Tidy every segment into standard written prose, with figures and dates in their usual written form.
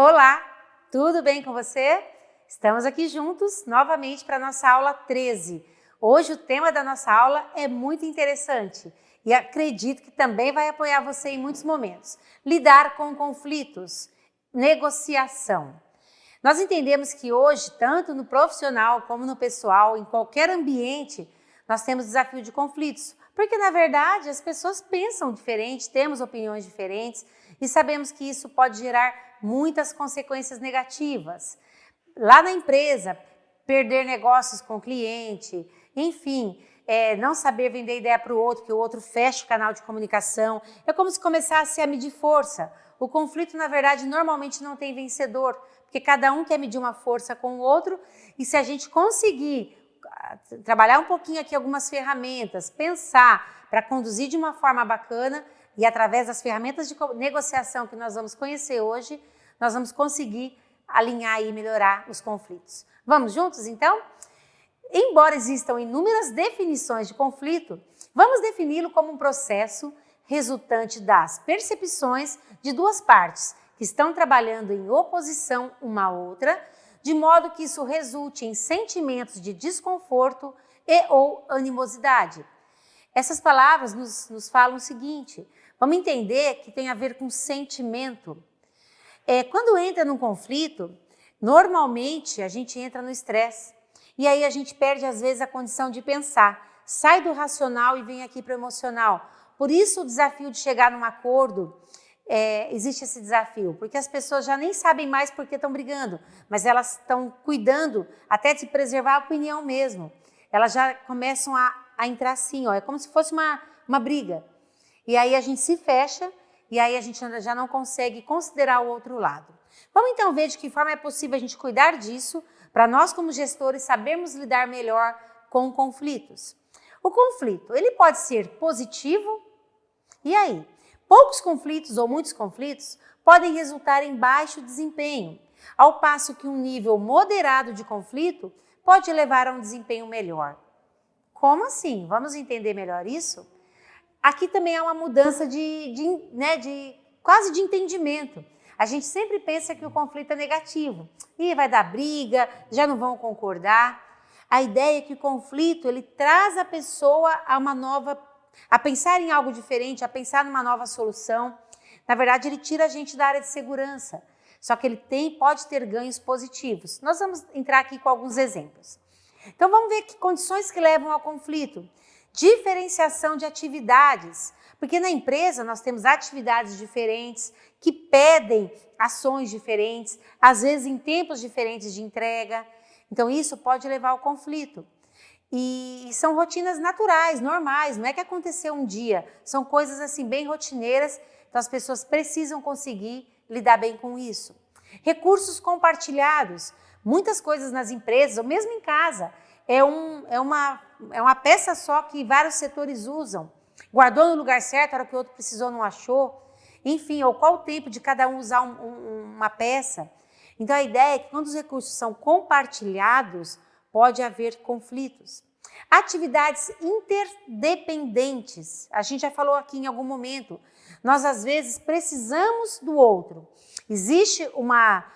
Olá, tudo bem com você? Estamos aqui juntos novamente para a nossa aula 13. Hoje o tema da nossa aula é muito interessante e acredito que também vai apoiar você em muitos momentos. Lidar com conflitos, negociação. Nós entendemos que hoje, tanto no profissional como no pessoal, em qualquer ambiente, nós temos desafio de conflitos. Porque, na verdade, as pessoas pensam diferente, temos opiniões diferentes e sabemos que isso pode gerar muitas consequências negativas. Lá na empresa, perder negócios com o cliente, enfim, não saber vender ideia para o outro, que o outro fecha o canal de comunicação. É como se começasse a medir força. O conflito, na verdade, normalmente não tem vencedor, porque cada um quer medir uma força com o outro e se a gente conseguir trabalhar um pouquinho aqui algumas ferramentas, pensar para conduzir de uma forma bacana e através das ferramentas de negociação que nós vamos conhecer hoje, nós vamos conseguir alinhar e melhorar os conflitos. Vamos juntos então? Embora existam inúmeras definições de conflito, vamos defini-lo como um processo resultante das percepções de duas partes que estão trabalhando em oposição uma à outra, de modo que isso resulte em sentimentos de desconforto e ou animosidade. Essas palavras nos falam o seguinte, vamos entender que tem a ver com sentimento. Quando entra num conflito, normalmente a gente entra no estresse e aí a gente perde às vezes a condição de pensar, sai do racional e vem aqui para o emocional. Por isso o desafio de chegar num acordo, existe esse desafio, porque as pessoas já nem sabem mais por que estão brigando, mas elas estão cuidando até de preservar a opinião mesmo. Elas já começam a entrar assim, é como se fosse uma briga. E aí a gente se fecha e aí a gente já não consegue considerar o outro lado. Vamos então ver de que forma é possível a gente cuidar disso, para nós como gestores sabermos lidar melhor com conflitos. O conflito, ele pode ser positivo, e aí? Poucos conflitos ou muitos conflitos podem resultar em baixo desempenho, ao passo que um nível moderado de conflito pode levar a um desempenho melhor. Como assim? Vamos entender melhor isso? Aqui também há uma mudança quase de entendimento. A gente sempre pensa que o conflito é negativo. Vai dar briga, já não vão concordar. A ideia é que o conflito ele traz a pessoa a pensar em algo diferente, a pensar numa nova solução. Na verdade, ele tira a gente da área de segurança. Só que ele pode ter ganhos positivos. Nós vamos entrar aqui com alguns exemplos. Então, vamos ver que condições que levam ao conflito. Diferenciação de atividades. Porque na empresa nós temos atividades diferentes que pedem ações diferentes, às vezes em tempos diferentes de entrega. Então, isso pode levar ao conflito. E são rotinas naturais, normais, não é que aconteceu um dia, são coisas assim bem rotineiras, então as pessoas precisam conseguir lidar bem com isso. Recursos compartilhados, muitas coisas nas empresas, ou mesmo em casa, é uma peça só que vários setores usam. Guardou no lugar certo, a hora que o outro precisou não achou, enfim, ou qual o tempo de cada um usar uma peça. Então a ideia é que quando os recursos são compartilhados, pode haver conflitos. Atividades interdependentes. A gente já falou aqui em algum momento. Nós, às vezes, precisamos do outro. Existe uma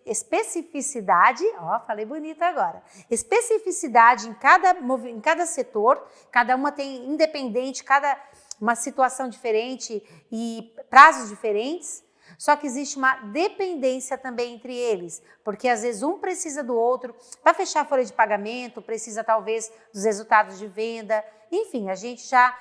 especificidade, falei bonito agora. Especificidade em cada setor, cada uma tem independente, uma situação diferente e prazos diferentes. Só que existe uma dependência também entre eles, porque às vezes um precisa do outro para fechar a folha de pagamento, precisa talvez dos resultados de venda, enfim, a gente já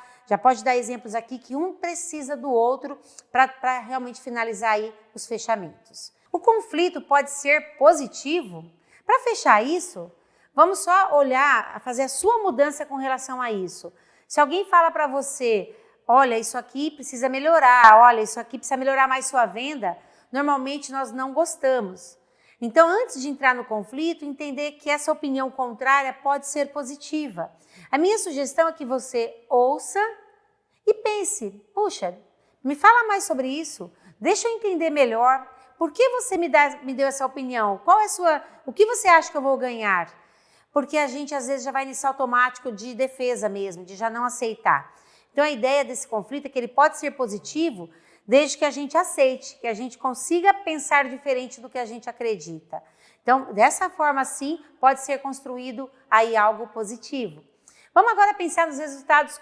pode dar exemplos aqui que um precisa do outro para realmente finalizar aí os fechamentos. O conflito pode ser positivo? Para fechar isso, vamos só olhar, fazer a sua mudança com relação a isso. Se alguém fala para você, olha, isso aqui precisa melhorar, olha, isso aqui precisa melhorar mais sua venda, normalmente nós não gostamos. Então, antes de entrar no conflito, entender que essa opinião contrária pode ser positiva. A minha sugestão é que você ouça e pense, puxa, me fala mais sobre isso, deixa eu entender melhor, por que você me deu essa opinião? O que você acha que eu vou ganhar? Porque a gente às vezes já vai nesse automático de defesa mesmo, de já não aceitar. Então, a ideia desse conflito é que ele pode ser positivo desde que a gente aceite, que a gente consiga pensar diferente do que a gente acredita. Então, dessa forma, sim, pode ser construído aí algo positivo. Vamos agora pensar nos resultados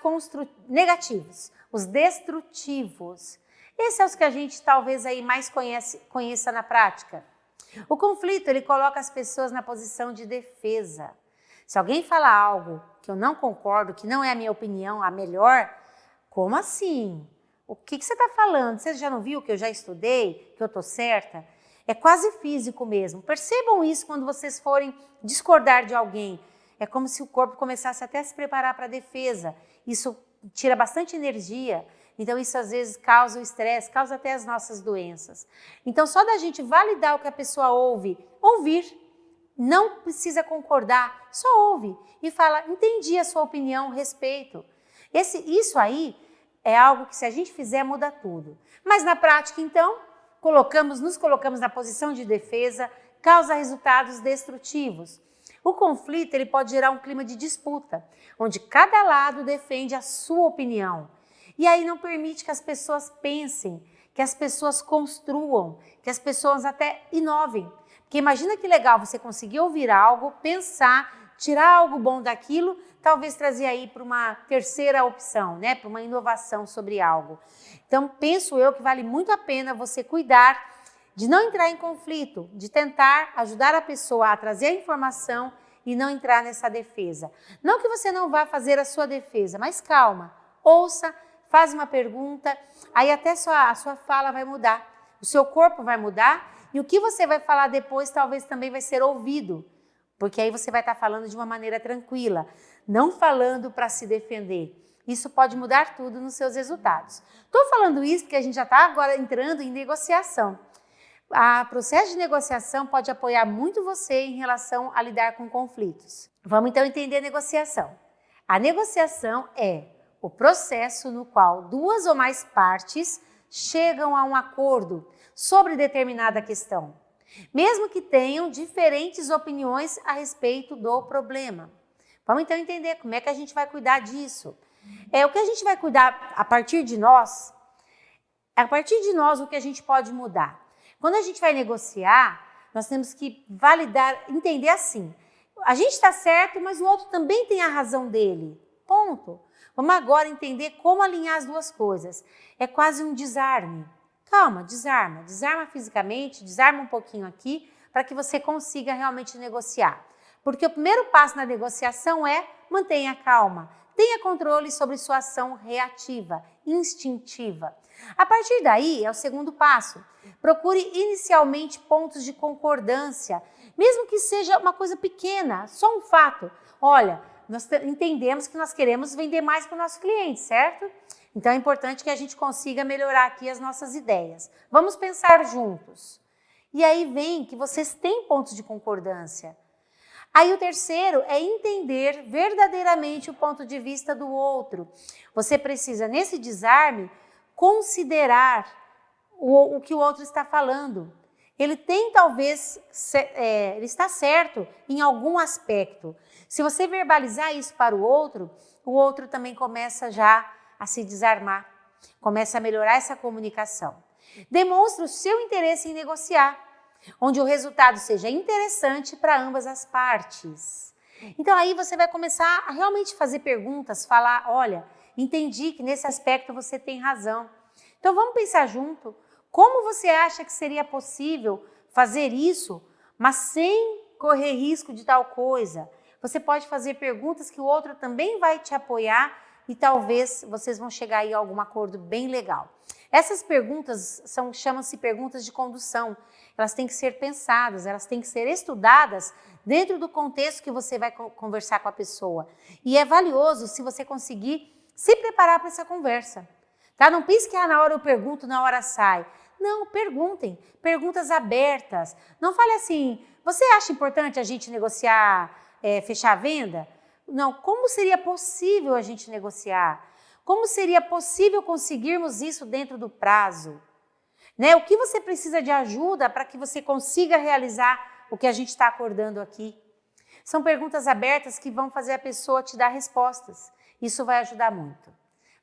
negativos, os destrutivos. Esses são os que a gente talvez aí mais conheça na prática. O conflito, ele coloca as pessoas na posição de defesa. Se alguém fala algo que eu não concordo, que não é a minha opinião, a melhor, como assim? O que você está falando? Você já não viu que eu já estudei, que eu estou certa? É quase físico mesmo. Percebam isso quando vocês forem discordar de alguém. É como se o corpo começasse até a se preparar para a defesa. Isso tira bastante energia. Então, isso às vezes causa o estresse, causa até as nossas doenças. Então, só da gente validar o que a pessoa ouve, ouvir, não precisa concordar, só ouve e fala, entendi a sua opinião, respeito. Isso aí é algo que se a gente fizer muda tudo. Mas na prática, então, nos colocamos na posição de defesa, causa resultados destrutivos. O conflito ele pode gerar um clima de disputa, onde cada lado defende a sua opinião. E aí não permite que as pessoas pensem, que as pessoas construam, que as pessoas até inovem. Porque imagina que legal você conseguir ouvir algo, pensar, tirar algo bom daquilo, talvez trazer aí para uma terceira opção, né? Para uma inovação sobre algo. Então, penso eu que vale muito a pena você cuidar de não entrar em conflito, de tentar ajudar a pessoa a trazer a informação e não entrar nessa defesa. Não que você não vá fazer a sua defesa, mas calma, ouça, faz uma pergunta, aí até a sua fala vai mudar, o seu corpo vai mudar e o que você vai falar depois talvez também vai ser ouvido, porque aí você vai estar falando de uma maneira tranquila, não falando para se defender. Isso pode mudar tudo nos seus resultados. Estou falando isso porque a gente já está agora entrando em negociação. O processo de negociação pode apoiar muito você em relação a lidar com conflitos. Vamos então entender a negociação. A negociação é o processo no qual duas ou mais partes chegam a um acordo sobre determinada questão, mesmo que tenham diferentes opiniões a respeito do problema. Vamos então entender como é que a gente vai cuidar disso. O que a gente vai cuidar a partir de nós o que a gente pode mudar. Quando a gente vai negociar, nós temos que validar, entender assim, a gente está certo, mas o outro também tem a razão dele. Ponto. Vamos agora entender como alinhar as duas coisas. É quase um desarme. Calma, desarma. Desarma fisicamente, desarma um pouquinho aqui, para que você consiga realmente negociar. Porque o primeiro passo na negociação é mantenha calma. Tenha controle sobre sua ação reativa, instintiva. A partir daí é o segundo passo. Procure inicialmente pontos de concordância, mesmo que seja uma coisa pequena, só um fato. Olha, nós entendemos que nós queremos vender mais para o nosso cliente, certo? Então é importante que a gente consiga melhorar aqui as nossas ideias. Vamos pensar juntos. E aí vem que vocês têm pontos de concordância. Aí o terceiro é entender verdadeiramente o ponto de vista do outro. Você precisa, nesse desarme, considerar o que o outro está falando. Ele tem talvez, ele está certo em algum aspecto. Se você verbalizar isso para o outro também começa já a se desarmar, começa a melhorar essa comunicação. Demonstre o seu interesse em negociar, onde o resultado seja interessante para ambas as partes. Então aí você vai começar a realmente fazer perguntas, falar, olha, entendi que nesse aspecto você tem razão. Então vamos pensar junto, como você acha que seria possível fazer isso, mas sem correr risco de tal coisa? Você pode fazer perguntas que o outro também vai te apoiar e talvez vocês vão chegar aí a algum acordo bem legal. Essas perguntas chamam-se perguntas de condução. Elas têm que ser pensadas, elas têm que ser estudadas dentro do contexto que você vai conversar com a pessoa. E é valioso se você conseguir se preparar para essa conversa. Tá? Não pense que na hora eu pergunto, na hora sai. Não, perguntem, perguntas abertas. Não fale assim, você acha importante a gente negociar, fechar a venda? Não, como seria possível a gente negociar? Como seria possível conseguirmos isso dentro do prazo? Né? O que você precisa de ajuda para que você consiga realizar o que a gente está acordando aqui? São perguntas abertas que vão fazer a pessoa te dar respostas. Isso vai ajudar muito.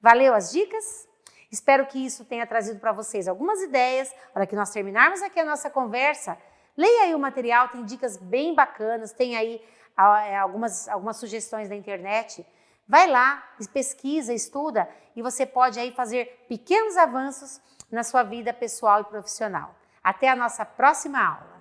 Valeu as dicas? Espero que isso tenha trazido para vocês algumas ideias. Na hora que nós terminarmos aqui a nossa conversa, leia aí o material, tem dicas bem bacanas, tem aí algumas sugestões da internet. Vai lá, pesquisa, estuda e você pode aí fazer pequenos avanços na sua vida pessoal e profissional. Até a nossa próxima aula!